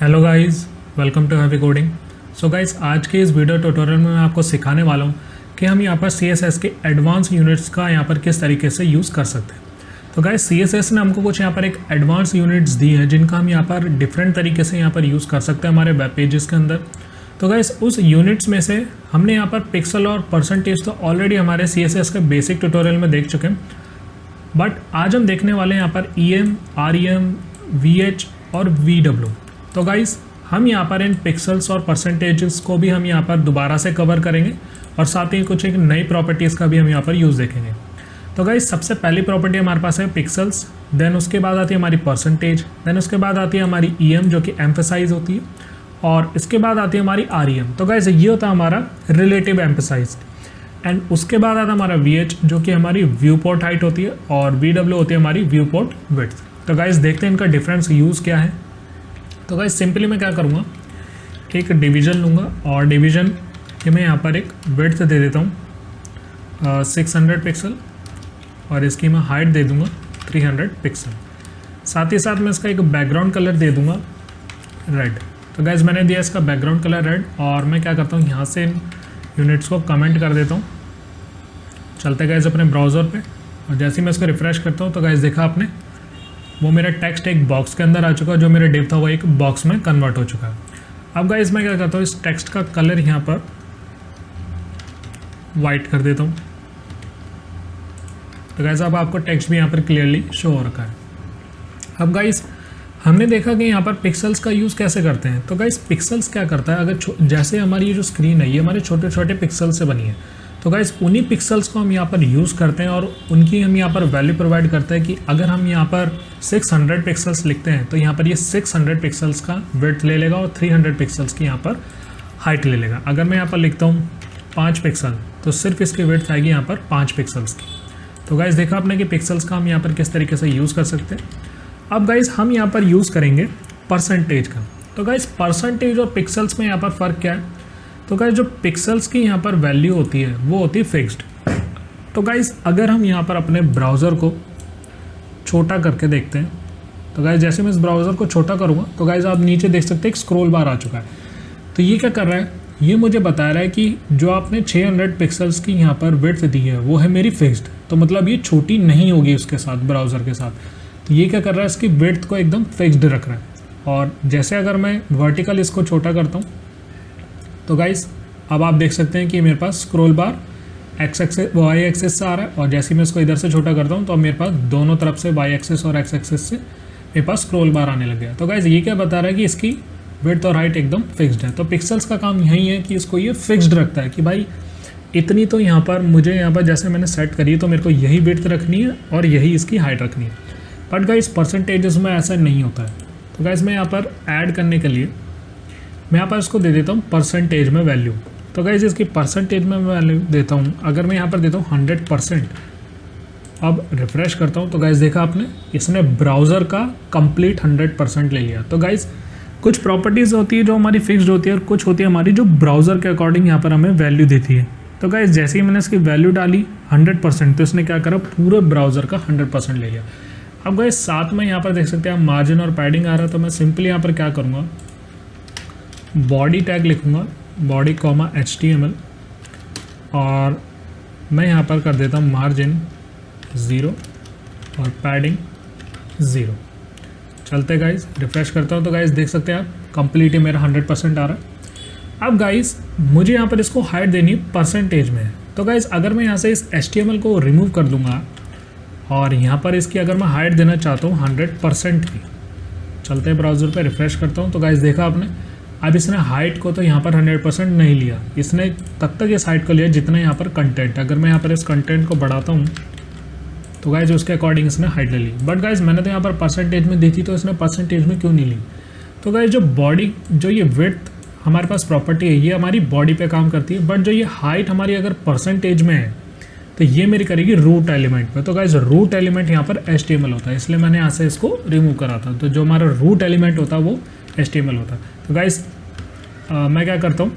Hello guys, welcome to heavy coding. So guys, आज के इस वीडियो ट्यूटोरियल में मैं आपको सिखाने वाला हूँ कि हम यहाँ पर CSS के एडवांस यूनिट्स का यहाँ पर किस तरीके से यूज़ कर सकते हैं। तो गाइस, CSS ने हमको कुछ यहाँ पर एक एडवांस यूनिट्स दी हैं जिनका हम यहाँ पर डिफरेंट तरीके से यहाँ पर यूज़ कर सकते हैं हमारे वेब पेजेस के अंदर। तो गाइस, उस यूनिट्स में से हमने यहाँ पर पिक्सल और परसेंटेज तो ऑलरेडी हमारे CSS के बेसिक ट्यूटोरियल में देख चुके हैं, बट आज हम देखने वाले हैं यहाँ पर EM, REM, VH और VW। तो गाइस, हम यहाँ पर इन पिक्सल्स और परसेंटेजेस को भी हम यहाँ पर दोबारा से कवर करेंगे और साथ ही कुछ एक नई प्रॉपर्टीज़ का भी हम यहाँ पर यूज़ देखेंगे। तो गाइस, सबसे पहली प्रॉपर्टी हमारे पास है पिक्सल्स, देन उसके बाद आती है हमारी परसेंटेज, देन उसके बाद आती है हमारी EM जो कि एम्फेसाइज होती है, और इसके बाद आती है हमारी REM। तो गाइस, ये होता है हमारा रिलेटिव एम्फेसाइज, एंड उसके बाद आता है हमारा VH जो कि हमारी व्यू पोर्ट हाइट होती है, और VW होती है हमारी व्यू पोर्ट विड्थ। तो गाइस, देखते हैं इनका डिफरेंस यूज़ क्या है। तो गाइस, सिंपली मैं क्या करूँगा, एक डिवीज़न लूँगा और डिवीज़न के मैं यहाँ पर एक विड्थ दे देता हूँ 600 पिक्सल, और इसकी मैं हाइट दे दूँगा 300 पिक्सल। साथ ही साथ मैं इसका एक बैकग्राउंड कलर दे दूँगा रेड। तो गाइस, मैंने दिया इसका बैकग्राउंड कलर रेड, और मैं क्या करता हूँ, यहाँ से इन यूनिट्स को कमेंट कर देता हूँ। चलते गाइस अपने ब्राउज़र पे, और जैसे ही मैं इसको रिफ़्रेश करता हूँ तो गाइस देखा आपने, वो मेरा टेक्स्ट एक बॉक्स के अंदर आ चुका है, जो मेरा डिव था वो एक बॉक्स में कन्वर्ट हो चुका है। अब गाइस, मैं क्या करता हूँ, इस टेक्स्ट का कलर यहाँ पर वाइट कर देता हूँ। तो गाइस, अब आपको टेक्स्ट भी यहाँ पर क्लियरली शो हो रखा है। अब गाइस, हमने देखा कि यहाँ पर पिक्सल्स का यूज़ कैसे करते हैं। तो गाइस, पिक्सल्स क्या करता है, अगर जैसे हमारी ये जो स्क्रीन है ये हमारे छोटे छोटे पिक्सल से बनी है, तो गाइस उन्हीं पिक्सल्स को हम यहाँ पर यूज़ करते हैं और उनकी हम यहाँ पर वैल्यू प्रोवाइड करते हैं कि अगर हम यहाँ पर 600 पिक्सल्स लिखते हैं तो यहाँ पर ये 600 पिक्सल्स का विड्थ ले लेगा और 300 पिक्सल्स की यहाँ पर हाइट ले लेगा। अगर मैं यहाँ पर लिखता हूँ 5 पिक्सल, तो सिर्फ इसकी विड्थ आएगी यहाँ पर 5 पिक्सल्स की। तो गाइस, देखा आपने कि पिक्सल्स का हम यहाँ पर किस तरीके से यूज़ कर सकते हैं। अब गाइस, हम यहाँ पर यूज़ करेंगे परसेंटेज का। तो गाइस, परसेंटेज और पिक्सल्स में यहाँ पर फ़र्क क्या है। तो गाइस, जो पिक्सल्स की यहाँ पर वैल्यू होती है वो होती है फिक्स्ड। तो गाइस, अगर हम यहाँ पर अपने ब्राउज़र को छोटा करके देखते हैं, तो गाइस जैसे मैं इस ब्राउज़र को छोटा करूँगा तो गाइस आप नीचे देख सकते हैं एक स्क्रॉल बार आ चुका है। तो ये क्या कर रहा है, ये मुझे बता रहा है कि जो आपने 600 पिक्सल्स की यहाँ पर विड्थ दी है वो है मेरी फिक्स्ड। तो मतलब ये छोटी नहीं होगी उसके साथ, ब्राउज़र के साथ। तो ये क्या कर रहा है, इसकी विड्थ को एकदम फिक्स्ड रख रहा है। और जैसे अगर मैं वर्टिकल इसको छोटा करता हूँ तो गाइस अब आप देख सकते हैं कि मेरे पास scroll bar X axis Y axis से आ रहा है, और जैसे मैं इसको इधर से छोटा करता हूँ तो अब मेरे पास दोनों तरफ से वाई एक्सेस और एक्स एक्सेस से मेरे पास स्क्रॉल बार आने लग गया। तो गाइस, ये क्या बता रहा है कि इसकी विड्थ और हाइट एकदम फिक्स्ड है। तो पिक्सल्स का काम यही है कि इसको ये फिक्स्ड रखता है कि भाई इतनी तो यहाँ पर मुझे यहाँ पर जैसे मैंने सेट करी है तो मेरे को यही विड्थ रखनी है और यही इसकी हाइट रखनी है। बट गाइस, परसेंटेजेस में ऐसा नहीं होता है। तो गाइस, मैं यहाँ पर ऐड करने के लिए मैं यहाँ पर इसको दे देता हूँ परसेंटेज में वैल्यू। तो गाइस, इसकी परसेंटेज में वैल्यू देता हूँ, अगर मैं यहाँ पर देता हूँ 100%, अब रिफ़्रेश करता हूँ तो गाइस देखा आपने, इसने ब्राउज़र का कंप्लीट 100% ले लिया। तो गाइस, कुछ प्रॉपर्टीज़ होती है जो हमारी फिक्स्ड होती है और कुछ होती है हमारी जो ब्राउज़र के अकॉर्डिंग यहाँ पर हमें वैल्यू देती है। तो गाइस, जैसे ही मैंने इसकी वैल्यू डाली 100%, तो इसने क्या करा, पूरे ब्राउज़र का 100% ले लिया। अब गाइस, साथ में यहाँ पर देख सकते हैं आप मार्जिन और पैडिंग आ रहा है। तो मैं सिंपली यहाँ पर क्या करूँगा, बॉडी टैग लिखूँगा, बॉडी कॉमा HTML, और मैं यहाँ पर कर देता हूँ मार्जिन 0 और पैडिंग 0। चलते गाइस, रिफ़्रेश करता हूँ तो गाइस देख सकते हैं आप, कंप्लीट ही मेरा 100% आ रहा है। अब गाइस, मुझे यहाँ पर इसको हाइट देनी परसेंटेज में है। तो गाइस, अगर मैं यहाँ से इस HTML को रिमूव कर दूँगा और यहाँ पर इसकी अगर मैं हाइट देना चाहता हूँ 100% की, चलते हैं ब्राउज़र पे, रिफ़्रेश करता हूँ तो गाइस देखा आपने, अब इसने हाइट को तो यहाँ पर 100% नहीं लिया, इसने तब तक इस हाइट को लिया जितना यहाँ पर कंटेंट। अगर मैं यहाँ पर इस कंटेंट को बढ़ाता हूँ तो गाइस उसके अकॉर्डिंग इसने हाइट ले ली। बट गाइस, मैंने तो यहाँ पर परसेंटेज में दी थी, तो इसने परसेंटेज में क्यों नहीं ली। तो गाइस, जो बॉडी, जो ये विड्थ हमारे पास प्रॉपर्टी है, ये हमारी बॉडी पे काम करती है, बट जो ये हाइट हमारी अगर परसेंटेज में है तो ये मेरी करेगी रूट एलिमेंट पे। तो गाइस, रूट एलिमेंट यहाँ पर HTML होता है, इसलिए मैंने यहाँ से इसको रिमूव करा था। तो जो हमारा रूट एलिमेंट होता है वो HTML होता है। तो गाइस, मैं क्या करता हूँ,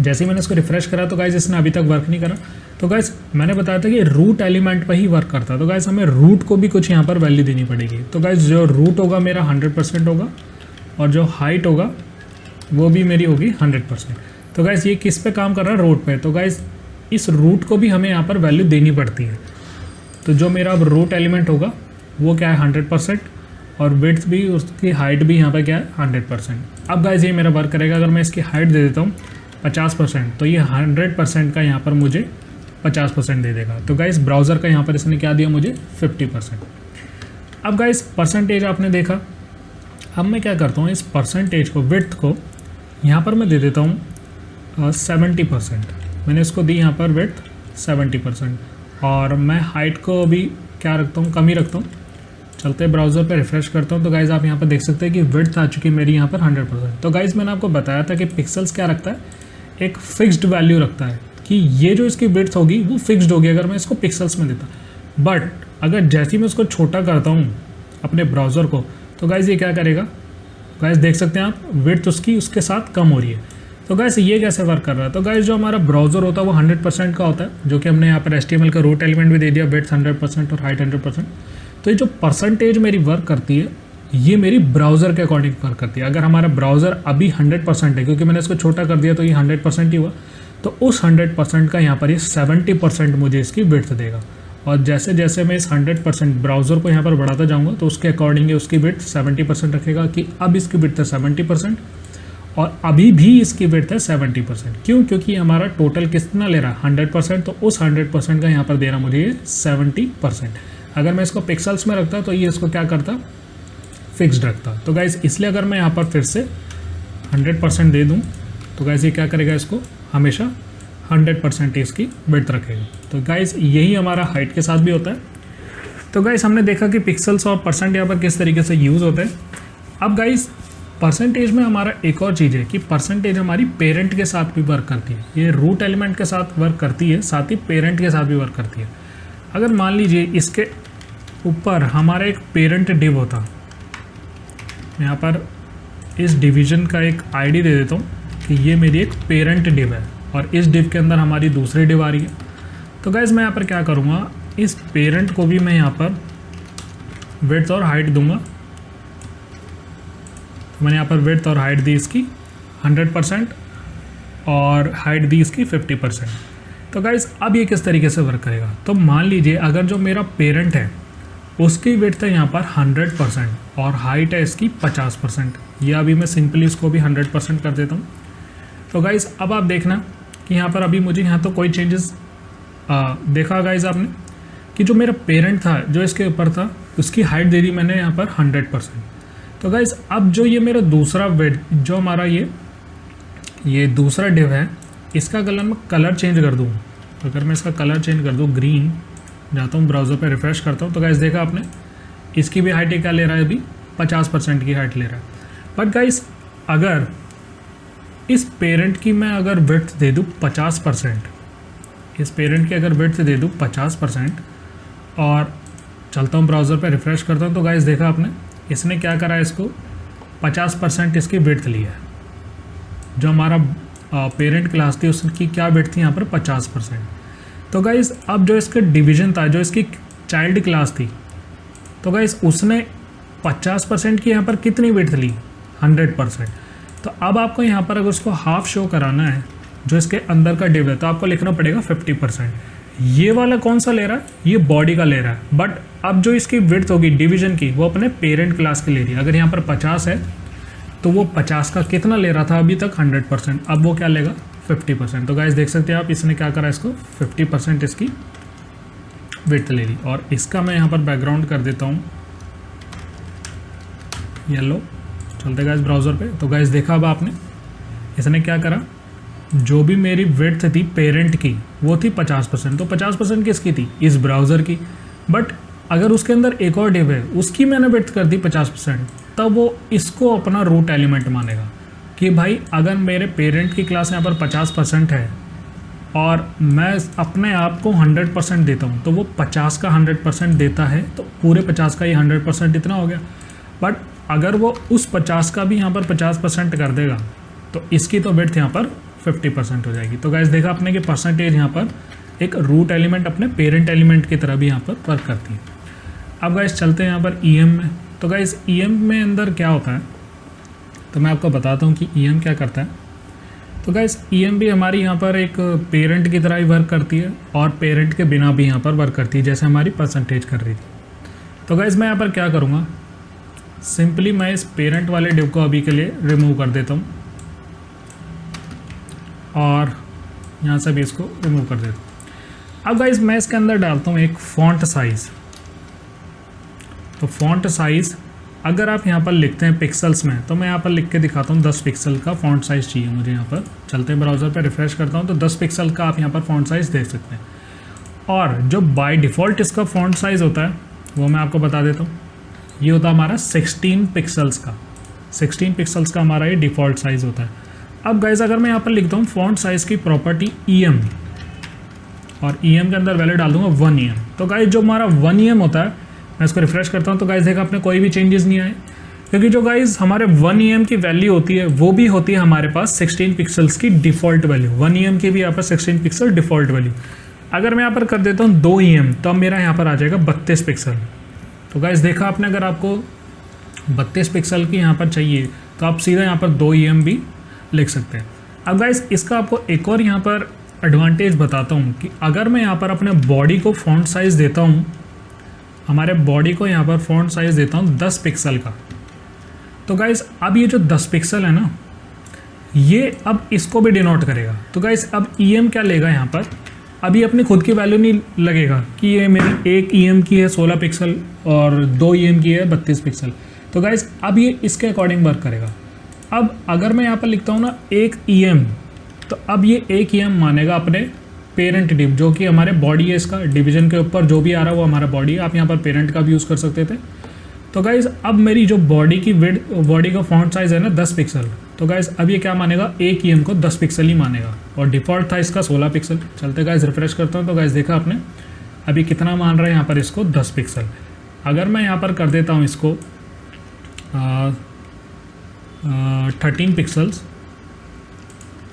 जैसे ही मैंने इसको रिफ़्रेश करा तो गाइस इसने अभी तक वर्क नहीं करा। तो गाइस, मैंने बताया था कि रूट एलिमेंट पर ही वर्क करता है। तो गाइस, हमें रूट को भी कुछ यहाँ पर वैल्यू देनी पड़ेगी। तो गाइस, जो रूट होगा मेरा 100% होगा, और जो हाइट होगा वो भी मेरी होगी 100%। तो गाइस ये किस पे काम कर रहा है, रूट पे। तो गाइस इस रूट को भी हमें यहाँ पर वैल्यू देनी पड़ती है। तो जो मेरा अब रूट एलिमेंट होगा वो क्या है 100%, और विड्थ भी, उसकी हाइट भी यहाँ पर क्या है 100%। अब गाइस ये मेरा वर्क करेगा। अगर मैं इसकी हाइट दे देता हूँ 50%, तो ये 100% का यहाँ पर मुझे 50% दे देगा। तो गाइस ब्राउज़र का यहाँ पर इसने क्या दिया मुझे 50%। अब गाइस परसेंटेज आपने देखा। अब मैं क्या करता हूँ, इस परसेंटेज को, विड्थ को यहाँ पर मैं दे देता हूँ 70%। मैंने इसको दी यहाँ पर विड्थ 70%, और मैं हाइट को भी क्या रखता हूँ, कम ही रखता हूँ। चलते ब्राउज़र पे रिफ्रेश करता हूँ। तो गाइज़ आप यहाँ पर देख सकते हैं कि विड्थ आ चुकी है मेरी यहाँ पर 100%। तो गाइज़ मैंने आपको बताया था कि पिक्सल्स क्या रखता है, एक फिक्स्ड वैल्यू रखता है कि ये जो इसकी विड्थ होगी वो फिक्स्ड होगी अगर मैं इसको पिक्सल्स में देता। बट अगर जैसे ही मैं इसको छोटा करता हूँ अपने ब्राउज़र को, तो गाइज़ ये क्या करेगा, गाइज़ देख सकते हैं आप, विड्थ उसकी उसके साथ कम हो रही है। तो गाइस ये कैसे वर्क कर रहा है, तो गाइस जो हमारा ब्राउज़र होता है वो 100% का होता है, जो कि हमने यहाँ पर HTML का रूट एलिमेंट भी दे दिया, विड्थ 100% और हाइट 100%। तो ये जो परसेंटेज मेरी वर्क करती है ये मेरी ब्राउज़र के अकॉर्डिंग वर्क करती है। अगर हमारा ब्राउज़र अभी 100% है, क्योंकि मैंने इसको छोटा कर दिया तो ये 100% ही हुआ, तो उस 100% का यहाँ पर ये 70% मुझे इसकी विड्थ देगा। और जैसे जैसे मैं इस 100% ब्राउज़र को यहाँ पर बढ़ाता जाऊँगा तो उसके अकॉर्डिंग उसकी विड्थ 70% रखेगा, कि अब इसकी विड्थ है 70% और अभी भी इसकी विड्थ है 70%। क्यों, क्योंकि हमारा टोटल कितना ले रहा है 100%, तो उस 100% का यहाँ पर दे रहा मुझे ये 70%। अगर मैं इसको पिक्सल्स में रखता तो ये इसको क्या करता, फिक्स्ड रखता। तो गाइस इसलिए अगर मैं यहाँ पर फिर से 100% दे दूँ तो गाइस ये क्या करेगा, इसको हमेशा 100% इसकी विड्थ रखेगा। तो गाइस यही हमारा हाइट के साथ भी होता है। तो गाइस हमने देखा कि पिक्सल्स और परसेंट यहाँ पर किस तरीके से यूज़ होते हैं। अब गाइस परसेंटेज में हमारा एक और चीज़ है कि परसेंटेज हमारी पेरेंट के साथ भी वर्क करती है। ये रूट एलिमेंट के साथ वर्क करती है, साथ ही पेरेंट के साथ भी वर्क करती है। अगर मान लीजिए इसके ऊपर हमारा एक पेरेंट डिव होता, यहाँ पर इस डिवीज़न का एक आईडी दे देता हूँ कि ये मेरी एक पेरेंट डिव है और इस डिव के अंदर हमारी दूसरी डिव आ रही है। तो गाइस मैं यहाँ पर क्या करूँगा, इस पेरेंट को भी मैं यहाँ पर विड्थ और हाइट दूंगा। तो मैंने यहाँ पर विड्थ और हाइट दी इसकी 100% और हाइट दी इसकी 50%। तो गाइस अब ये किस तरीके से वर्क करेगा, तो मान लीजिए अगर जो मेरा पेरेंट है उसकी विड्थ है यहाँ पर 100% और हाइट है इसकी 50%। ये अभी मैं सिंपली इसको भी 100% कर देता हूँ। तो गाइस अब आप देखना कि यहाँ पर अभी मुझे यहाँ तो कोई चेंजेस देखा गाइस आपने कि जो मेरा पेरेंट था जो इसके ऊपर था उसकी हाइट दे दी मैंने यहाँ पर 100%। तो गाइस अब जो ये मेरा दूसरा विड्थ, जो हमारा ये दूसरा डिव है, इसका कलर मैं कलर चेंज कर दूँ। अगर मैं इसका कलर चेंज कर दूँ ग्रीन, जाता हूँ ब्राउज़र पे रिफ्रेश करता हूँ, तो गाइस देखा आपने इसकी भी हाइट क्या ले रहा है, अभी 50% की हाइट ले रहा है। बट गाइस अगर इस पेरेंट की मैं अगर विड्थ दे दूँ 50%, इस पेरेंट की अगर विड्थ दे दूँ 50% और चलता हूँ ब्राउज़र पे रिफ्रेश करता हूँ, तो गाइस देखा आपने इसने क्या करा है, इसको 50% इसकी विड्थ ली है। जो हमारा पेरेंट क्लास थी उसकी क्या विड्थ थी यहाँ पर 50%। तो गाइस अब जो इसका डिवीज़न था, जो इसकी चाइल्ड क्लास थी, तो गाइस उसने 50% की यहाँ पर कितनी विड्थ ली, 100%। तो अब आपको यहाँ पर अगर उसको हाफ शो कराना है जो इसके अंदर का डिव है, तो आपको लिखना पड़ेगा 50%। ये वाला कौन सा ले रहा है, ये बॉडी का ले रहा है। बट अब जो इसकी विड्थ होगी डिवीज़न की वो अपने पेरेंट क्लास की ले रही है। अगर यहाँ पर 50 है तो वो 50 का कितना ले रहा था अभी तक 100%, अब वो क्या लेगा 50%। तो गाइस देख सकते हैं आप, इसने क्या करा, इसको 50% इसकी विड्थ ले ली। और इसका मैं यहाँ पर बैकग्राउंड कर देता हूँ येलो। चलते गाइस ब्राउज़र पे, तो गाइस देखा अब आपने इसने क्या करा, जो भी मेरी विड्थ थी पेरेंट की वो थी 50%। तो 50% किसकी थी, इस ब्राउज़र की। बट अगर उसके अंदर एक और डिव है उसकी मैंने विड्थ कर दी 50%, तब वो इसको अपना रूट एलिमेंट मानेगा कि भाई अगर मेरे पेरेंट की क्लास यहाँ पर 50% है और मैं अपने आप को 100% देता हूँ, तो वो 50 का 100% देता है, तो पूरे 50 का ये 100% इतना हो गया। बट अगर वो उस 50 का भी यहाँ पर 50% कर देगा तो इसकी तो विड्थ यहाँ पर 50% हो जाएगी। तो गाइस देखा आपने कि परसेंटेज यहाँ पर एक रूट एलिमेंट अपने पेरेंट एलिमेंट की तरह भी यहाँ पर वर्क करती है। अब गाइस चलते हैं यहाँ पर EM में। तो गाइस EM में अंदर क्या होता है तो मैं आपको बताता हूँ कि EM क्या करता है। तो गाइस EM भी हमारी यहाँ पर एक पेरेंट की तरह ही वर्क करती है और पेरेंट के बिना भी यहाँ पर वर्क करती है, जैसे हमारी परसेंटेज कर रही थी। तो गाइस मैं यहाँ पर क्या करूँगा, सिंपली मैं इस पेरेंट वाले डिव को अभी के लिए रिमूव कर देता हूँ और यहाँ से भी इसको रिमूव कर देता हूँ। अब गाइस मैं इसके अंदर डालता हूँ एक फॉन्ट साइज़। तो फॉन्ट साइज़ अगर आप यहाँ पर लिखते हैं पिक्सल्स में, तो मैं यहाँ पर लिख के दिखाता हूँ 10 पिक्सल का फॉन्ट साइज़ चाहिए मुझे। यहाँ पर चलते ब्राउज़र पर रिफ़्रेश करता हूँ तो 10 पिक्सल का आप यहाँ पर फॉन्ट साइज़ देख सकते हैं। और जो बाय डिफ़ॉल्ट इसका फॉन्ट साइज़ होता है वो मैं आपको बता देता हूँ। ये होता है हमारा 16 पिक्सल्स का। 16 पिक्सल्स का हमारा ये डिफ़ॉल्ट साइज़ होता है। अब गाइस अगर मैं यहाँ पर लिखता हूँ फॉन्ट साइज़ की प्रॉपर्टी EM और EM के अंदर वैल्यू डाल दूँगा 1 EM। तो गाइस जो हमारा 1 EM होता है, मैं इसको रिफ्रेश करता हूँ तो गाइस देखा आपने कोई भी चेंजेस नहीं आए, क्योंकि जो गाइस हमारे 1 EM की वैल्यू होती है वो भी होती है हमारे पास 16 पिक्सल्स की डिफ़ॉल्ट वैल्यू। 1 EM की भी यहाँ पर 16 पिक्सल डिफ़ॉल्ट वैल्यू। अगर मैं यहाँ पर कर देता हूँ 2 EM तो अब मेरा यहाँ पर आ जाएगा 32 पिक्सल। तो गाइस देखा आपने, अगर आपको 32 पिक्सल की यहाँ पर चाहिए तो आप सीधा यहाँ पर 2 EM भी लिख सकते हैं। अब गाइस इसका आपको एक और यहाँ पर एडवांटेज बताता हूँ कि अगर मैं यहाँ पर अपने बॉडी को फॉन्ट साइज़ देता हूँ, हमारे बॉडी को यहाँ पर फॉन्ट साइज़ देता हूँ 10 पिक्सल का, तो गाइस अब ये जो 10 पिक्सल है ना, ये अब इसको भी डिनोट करेगा। तो गाइस अब EM क्या लेगा यहाँ पर, अभी अपनी खुद की वैल्यू नहीं लगेगा कि ये मेरी एक EM की है 16 पिक्सल और 2 EM की है 32 पिक्सल। तो गाइस अब ये इसके अकॉर्डिंग वर्क करेगा। अब अगर मैं यहाँ पर लिखता हूँ ना 1 EM, तो अब ये 1 EM मानेगा अपने पेरेंट डिव, जो कि हमारे बॉडी है। इसका डिवीजन के ऊपर जो भी आ रहा है वो हमारा बॉडी है। आप यहाँ पर पेरेंट का भी यूज़ कर सकते थे। तो गाइस अब मेरी जो बॉडी की विड्थ, बॉडी का फॉन्ट साइज़ है ना 10 पिक्सल, तो गाइस अब ये क्या मानेगा, 1 EM को 10 पिक्सल ही मानेगा और डिफ़ॉल्ट था इसका 16 पिक्सल। चलते गाइस रिफ्रेश करता हूँ तो गाइस देखा आपने अभी कितना मान रहा है यहाँ पर इसको 10 पिक्सल। अगर मैं यहाँ पर कर देता हूँ इसको 13 पिक्सल्स,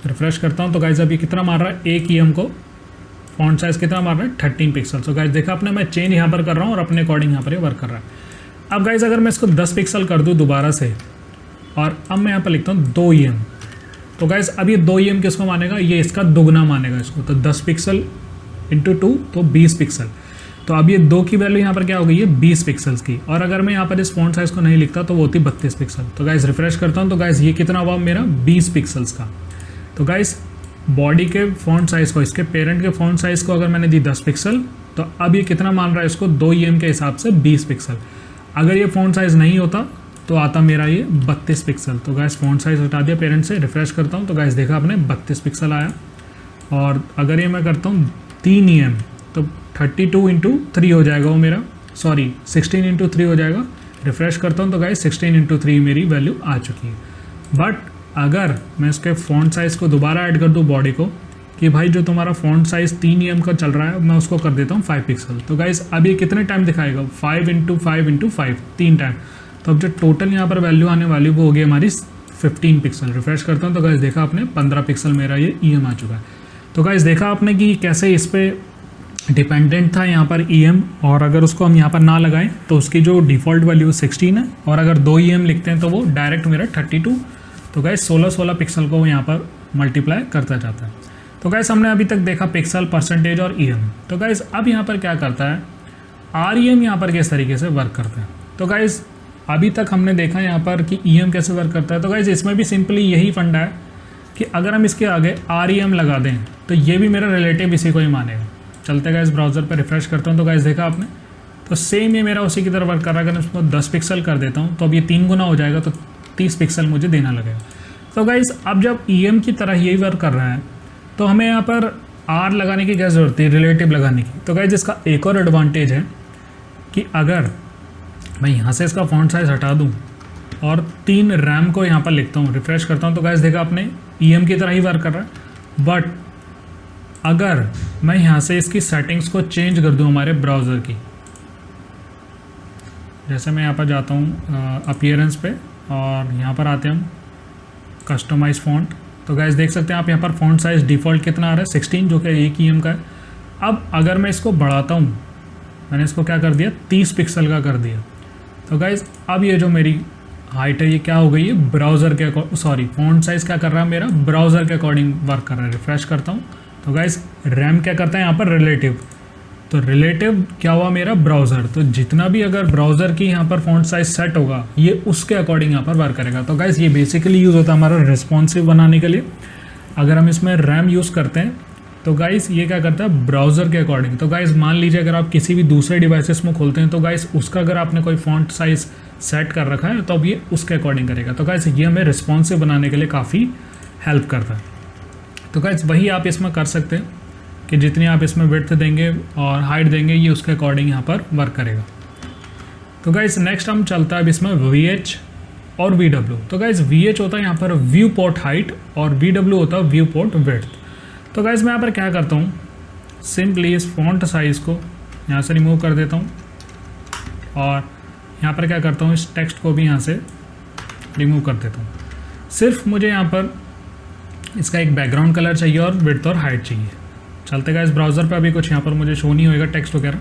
रिफ्रेश करता हूँ तो गाइस अभी कितना मार रहा है, 1 EM को फॉन्ट साइज़ कितना मार रहा है 13 पिक्सल। तो गाइस देखा आपने, मैं चेंज यहाँ पर कर रहा हूँ और अपने अकॉर्डिंग यहाँ पर ये वर्क कर रहा है। अब गाइस अगर मैं इसको 10 पिक्सल कर दूँ दोबारा से और अब मैं यहाँ पर लिखता हूँ 2 EM, तो गाइस अब ये 2 EM किसको मानेगा, ये इसका दुगना मानेगा इसको। तो 10 पिक्सल इंटू 2 तो 20 पिक्सल। तो अब ये 2 की वैल्यू यहाँ पर क्या हो गई है 20 पिक्सल्स की। और अगर मैं यहाँ पर इस फॉन्ट साइज़ को नहीं लिखता तो वो होती 32 पिक्सल। तो गाइस रिफ्रेश करता हूँ तो गाइस ये कितना हुआ मेरा 20 पिक्सल्स का। तो गाइस बॉडी के फॉन्ट साइज़ को, इसके पेरेंट के फॉन्ट साइज़ को अगर मैंने दी 10 पिक्सल, तो अब ये कितना मान रहा है इसको 2 EM के हिसाब से 20 पिक्सल। अगर ये फॉन्ट साइज़ नहीं होता तो आता मेरा ये 32 पिक्सल। तो गाइस फॉन्ट साइज़ हटा दिया पेरेंट से, रिफ्रेश करता हूँ तो गाइस देखा आपने 32 पिक्सल आया। और अगर ये मैं करता हूँ 3 EM तो 32 इंटू 3 हो जाएगा वो मेरा, सॉरी 16 इंटू 3 हो जाएगा। रिफ्रेश करता हूँ तो गाइस 16 इंटू 3 मेरी वैल्यू आ चुकी है। बट अगर मैं इसके फ़ॉन्ट साइज़ को दोबारा ऐड कर दूँ बॉडी को, कि भाई जो तुम्हारा फ़ॉन्ट साइज़ 3 EM का चल रहा है, मैं उसको कर देता हूँ 5 पिक्सल। तो गाइस अब ये कितने टाइम दिखाएगा, 5 इंटू 5 इंटू 5, 3 टाइम। तो अब जो टोटल यहाँ पर वैल्यू आने वाली वो होगी हमारी 15 पिक्सल। रिफ्रेश करता हूँ तो गाइस देखा आपने 15 पिक्सल मेरा ये EM आ चुका है। तो गाइस देखा आपने कि कैसे इस पर डिपेंडेंट था यहाँ पर EM, और अगर उसको हम यहाँ पर ना लगाएं तो उसकी जो डिफ़ॉल्ट वैल्यू 16 है, और अगर 2 EM लिखते हैं तो वो डायरेक्ट मेरा 32। तो गाइस 16 पिक्सल को वो यहाँ पर मल्टीप्लाई करता जाता है। तो गाइस हमने अभी तक देखा पिक्सल, परसेंटेज और EM। तो गाइस अब यहाँ पर क्या करता है, REM यहाँ पर किस तरीके से वर्क करता है। तो गाइस अभी तक हमने देखा यहाँ पर कि EM कैसे वर्क करता है। तो गाइस इसमें भी सिंपली यही फंडा है कि अगर हम इसके आगे REM लगा दें तो ये भी मेरा रिलेटिव इसी को ही मानेगा। चलते गाइस ब्राउज़र पर रिफ्रेश करता हूँ तो गाइस देखा आपने, तो सेम ये मेरा उसी की तरह वर्क कर रहा है। अगर मैं इसको 10 पिक्सल कर देता हूँ तो अब ये 3 गुना हो जाएगा, तो 30 पिक्सल मुझे देना लगेगा। तो गाइस अब जब EM की तरह यही वर्क कर रहा है तो हमें यहाँ पर R लगाने की क्या ज़रूरत है, रिलेटिव लगाने की। तो गाइस इसका एक और एडवांटेज है कि अगर मैं यहाँ से इसका फॉन्ट साइज़ हटा दूँ और 3 RAM को यहाँ पर लिखता हूँ, रिफ्रेश करता हूँ तो गाइस देखा आपने EM की तरह ही वर्क कर रहा है। बट अगर मैं यहाँ से इसकी सेटिंग्स को चेंज कर दूँ हमारे ब्राउज़र की, जैसे मैं यहाँ पर जाता हूँ अपीयरेंस पे और यहाँ पर आते हैं हम कस्टमाइज फ़ॉन्ट, तो गाइस देख सकते हैं आप यहाँ पर फ़ॉन्ट साइज़ डिफ़ॉल्ट कितना आ रहा है 16, जो कि 1 EM का है। अब अगर मैं इसको बढ़ाता हूँ, मैंने इसको क्या कर दिया 30 पिक्सल का कर दिया। तो गाइस अब ये जो मेरी हाइट है ये क्या हो गई है, ब्राउज़र के सॉरी फॉन्ट साइज़ क्या कर रहा है मेरा, ब्राउज़र के अकॉर्डिंग वर्क कर रहा है। रिफ्रेश करता हूँ तो गाइस रैम क्या करता है यहाँ पर, रिलेटिव। तो रिलेटिव क्या हुआ मेरा, ब्राउज़र। तो जितना भी अगर ब्राउज़र की यहाँ पर फॉन्ट साइज सेट होगा ये उसके अकॉर्डिंग यहाँ पर वर्क करेगा। तो गाइस ये बेसिकली यूज़ होता है हमारा रिस्पॉन्सिव बनाने के लिए। अगर हम इसमें रैम यूज़ करते हैं तो गाइस ये क्या करता है, ब्राउज़र के अकॉर्डिंग। तो गाइस मान लीजिए अगर आप किसी भी दूसरे डिवाइसेस में खोलते हैं तो गाइस उसका अगर आपने कोई फॉन्ट साइज़ सेट कर रखा है तो अब ये उसके अकॉर्डिंग करेगा। तो गाइस ये हमें रिस्पॉन्सिव बनाने के लिए काफ़ी हेल्प करता है। तो गाइस वही आप इसमें कर सकते हैं कि जितनी आप इसमें विड्थ देंगे और हाइट देंगे ये उसके अकॉर्डिंग यहाँ पर वर्क करेगा। तो गाइस नेक्स्ट हम चलता है अब इसमें VH और VW। तो गाइस VH होता है यहाँ पर व्यू पोर्ट हाइट और VW होता है व्यू पोर्ट विड्थ। तो गाइस मैं यहाँ पर क्या करता हूँ, सिंपली इस फॉन्ट साइज़ को यहाँ से रिमूव कर देता हूँ और यहाँ पर क्या करता हूँ, इस टेक्स्ट को भी यहाँ से रिमूव कर देता हूँ। सिर्फ मुझे यहाँ पर इसका एक बैकग्राउंड कलर चाहिए और विड्थ और हाइट चाहिए। चलते गाइस ब्राउज़र पे अभी कुछ यहाँ पर मुझे शो नहीं होएगा टेक्स्ट वगैरह।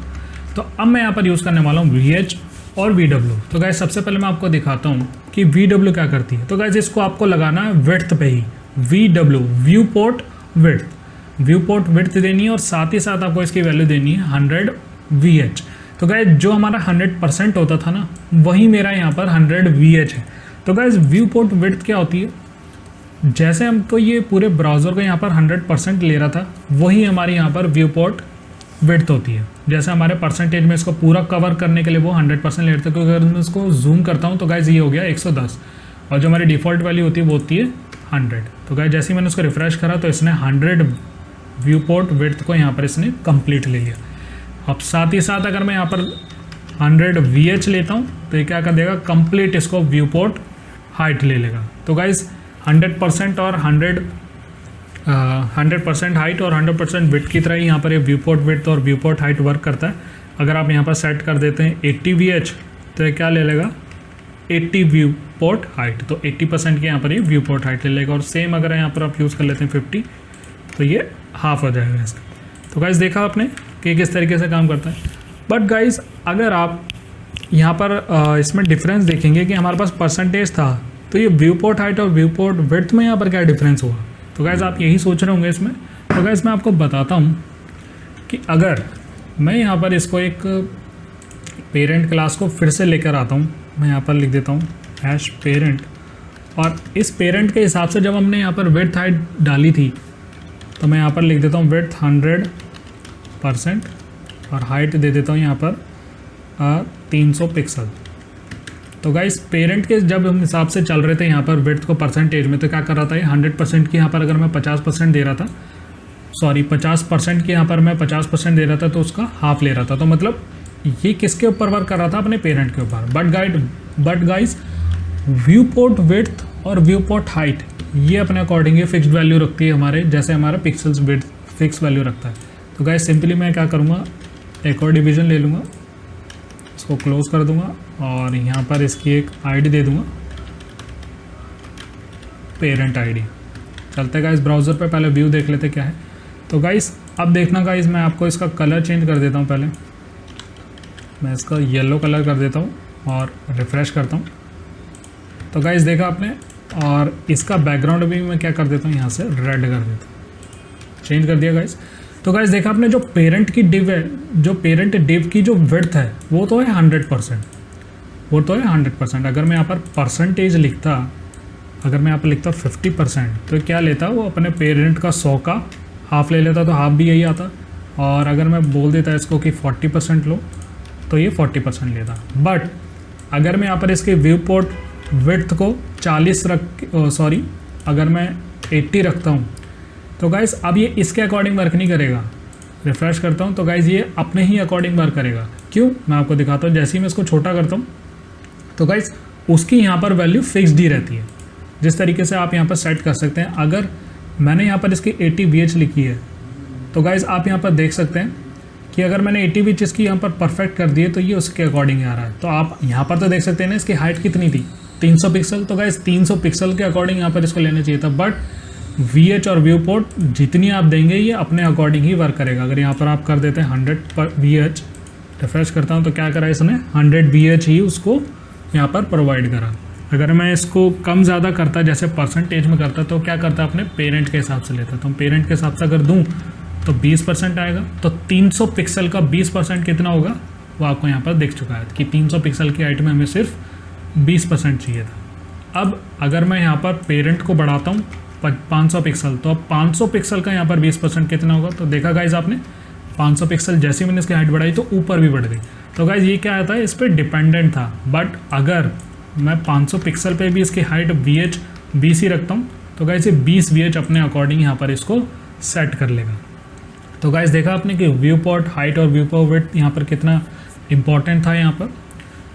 तो अब मैं यहाँ पर यूज़ करने वाला हूँ VH और VW। तो गाइस सबसे पहले मैं आपको दिखाता हूँ कि VW क्या करती है। तो गाइस इसको आपको लगाना है विड्थ पे ही, VW view port width, view port width देनी है और साथ ही साथ आपको इसकी वैल्यू देनी है 100 VH। तो गाइस जो हमारा 100% होता था ना वही मेरा यहाँ पर 100 VH है। तो गाइस व्यू पोर्ट विड्थ क्या होती है, जैसे हमको ये पूरे ब्राउज़र को यहाँ पर 100% ले रहा था वही हमारी यहाँ पर व्यू पोर्ट विड्थ होती है। जैसे हमारे परसेंटेज में इसको पूरा कवर करने के लिए वो 100% ले रहे थे, क्योंकि अगर मैं इसको जूम करता हूँ तो गाइस ये हो गया 110 और जो हमारी डिफ़ॉल्ट वैल्यू होती है वो होती है 100। तो गाइस जैसे ही मैंने उसको रिफ्रेश करा तो इसने 100 व्यू पोर्ट विड्थ को यहाँ पर इसने कंप्लीट ले लिया। अब साथ ही साथ अगर मैं यहाँ पर 100 VH लेता हूँ तो ये क्या कर देगा, कंप्लीट इसको व्यू पोर्ट हाइट ले लेगा। तो गाइस 100% और 100% हाइट और 100% विड्थ की तरह ही यहाँ पर ये व्यू पोर्ट विड्थ और व्यू पोर्ट हाइट वर्क करता है। अगर आप यहाँ पर सेट कर देते हैं 80 VH तो ये क्या ले लेगा, 80 व्यू पोर्ट हाइट। तो 80% के यहाँ पर ये व्यू पोर्ट हाइट ले लेगा। और सेम अगर यहाँ पर आप यूज़ कर लेते हैं 50 तो ये हाफ हो जाएगा इसका। तो गाइस देखा आपने कि किस तरीके से काम करता है। बट गाइस अगर आप यहाँ पर इसमें डिफरेंस देखेंगे कि हमारे पास परसेंटेज था तो ये व्यू पोर्ट हाइट और व्यू पोर्ट विड्थ में यहाँ पर क्या डिफरेंस हुआ। तो गाइस आप यही सोच रहे होंगे इसमें। तो गाइस मैं आपको बताता हूँ कि अगर मैं यहाँ पर इसको एक पेरेंट क्लास को फिर से लेकर आता हूँ, मैं यहाँ पर लिख देता हूँ हैश पेरेंट, और इस पेरेंट के हिसाब से जब हमने यहाँ पर विड्थ हाइट डाली थी तो मैं यहाँ पर लिख देता हूँ विड्थ 100% और हाइट दे देता हूँ यहाँ पर 300 पिक्सल। तो गाइस पेरेंट के जब हम हिसाब से चल रहे थे यहाँ पर विड्थ को परसेंटेज में तो क्या कर रहा था ये 100% की यहाँ पर अगर मैं 50% दे रहा था, सॉरी 50% की यहाँ पर मैं 50% दे रहा था तो उसका हाफ ले रहा था। तो मतलब ये किसके ऊपर वर्क कर रहा था, अपने पेरेंट के ऊपर। But guys view port width और व्यू पोर्ट हाइट ये अपने अकॉर्डिंग ये फिक्स्ड वैल्यू रखती है हमारे, जैसे हमारा पिक्सल्स विड्थ फिक्स वैल्यू रखता है। तो गाइस सिंपली मैं क्या करूँगा, एक और डिवीज़न ले लूँगा, इसको क्लोज कर दूंगा और यहाँ पर इसकी एक आईडी दे दूंगा, पेरेंट आईडी। चलते गाइस ब्राउज़र पे पहले व्यू देख लेते क्या है। तो गाइस अब देखना गाइस मैं आपको इसका कलर चेंज कर देता हूँ। पहले मैं इसका येलो कलर कर देता हूँ और रिफ़्रेश करता हूँ। तो गाइस देखा आपने, और इसका बैकग्राउंड भी मैं क्या कर देता हूँ, यहाँ से रेड कर देता हूँ, चेंज कर दिया गाइस। तो गाइस देखा आपने जो पेरेंट की डिव है, जो पेरेंट डिव की जो विड्थ है वो तो है 100%, वो तो है 100%। अगर मैं यहाँ पर परसेंटेज लिखता, अगर मैं यहाँ पर लिखता 50% तो क्या लेता, वो अपने पेरेंट का 100 का हाफ ले लेता, तो हाफ भी यही आता। और अगर मैं बोल देता इसको कि 40% लो तो ये 40% लेता। बट अगर मैं यहाँ पर इसके व्यू पोर्ट विड्थ को 40 अगर मैं 80 रखता हूँ तो गाइस अब ये इसके अकॉर्डिंग वर्क नहीं करेगा। रिफ्रेश करता हूँ तो गाइस ये अपने ही अकॉर्डिंग वर्क करेगा। क्यों, मैं आपको दिखाता हूँ। जैसे ही मैं इसको छोटा करता हूँ तो गाइस उसकी यहाँ पर वैल्यू फिक्स्ड ही रहती है। जिस तरीके से आप यहाँ पर सेट कर सकते हैं, अगर मैंने यहाँ पर इसकी 80 VH लिखी है तो गाइस आप यहाँ पर देख सकते हैं कि अगर मैंने 80 VH इसकी यहाँ पर परफेक्ट कर दिए तो ये उसके अकॉर्डिंग आ रहा है। तो आप यहाँ पर तो देख सकते हैं ना इसकी हाइट कितनी थी, 300 पिक्सल। तो गाइस 300 पिक्सल के अकॉर्डिंग यहाँ पर इसको लेना चाहिए था। बट VH और व्यू पोर्ट जितनी आप देंगे ये अपने अकॉर्डिंग ही वर्क करेगा। अगर यहाँ पर आप कर देते हैं 100 पर VH, रिफ्रेश करता हूँ तो क्या करा इसने, 100 VH ही उसको यहाँ पर प्रोवाइड करा। अगर मैं इसको कम ज़्यादा करता, जैसे परसेंटेज में करता, तो क्या करता अपने पेरेंट के हिसाब से लेता। तो पेरेंट के हिसाब से अगर दूँ तो 20% आएगा। तो 300 पिक्सल का 20% कितना होगा वो आपको यहाँ पर दिख चुका है कि 300 पिक्सल की हाइट में हमें सिर्फ 20% चाहिए था। अब अगर मैं यहाँ पर पेरेंट को बढ़ाता हूँ 500 पिक्सल, तो अब 500 पिक्सल का यहाँ पर 20% कितना होगा। तो देखा गाइज आपने 500 पिक्सल जैसे मैंने इसकी हाइट बढ़ाई तो ऊपर भी बढ़ गई। तो गाइज ये क्या आता है, इस पर डिपेंडेंट था। बट अगर मैं 500 पिक्सल पे भी इसकी हाइट VH 20 ही रखता हूँ तो गाइज ये 20 VH अपने अकॉर्डिंग यहाँ पर इसको सेट कर लेगा। तो गाइज देखा आपने कि व्यू पोर्ट हाइट और व्यू पोर्ट विड्थ यहाँ पर कितना इंपॉर्टेंट था यहाँ पर।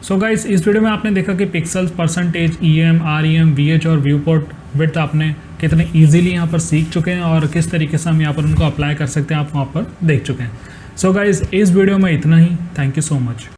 सो गाइज इस वीडियो में आपने देखा कि pixels, percentage, EM, REM, VH और व्यू पोर्ट विड्थ आपने कितने ईजिली यहाँ पर सीख चुके हैं और किस तरीके से हम यहाँ पर उनको अप्लाई कर सकते हैं आप वहाँ पर देख चुके हैं। सो गाइज इस वीडियो में इतना ही। Thank you so much.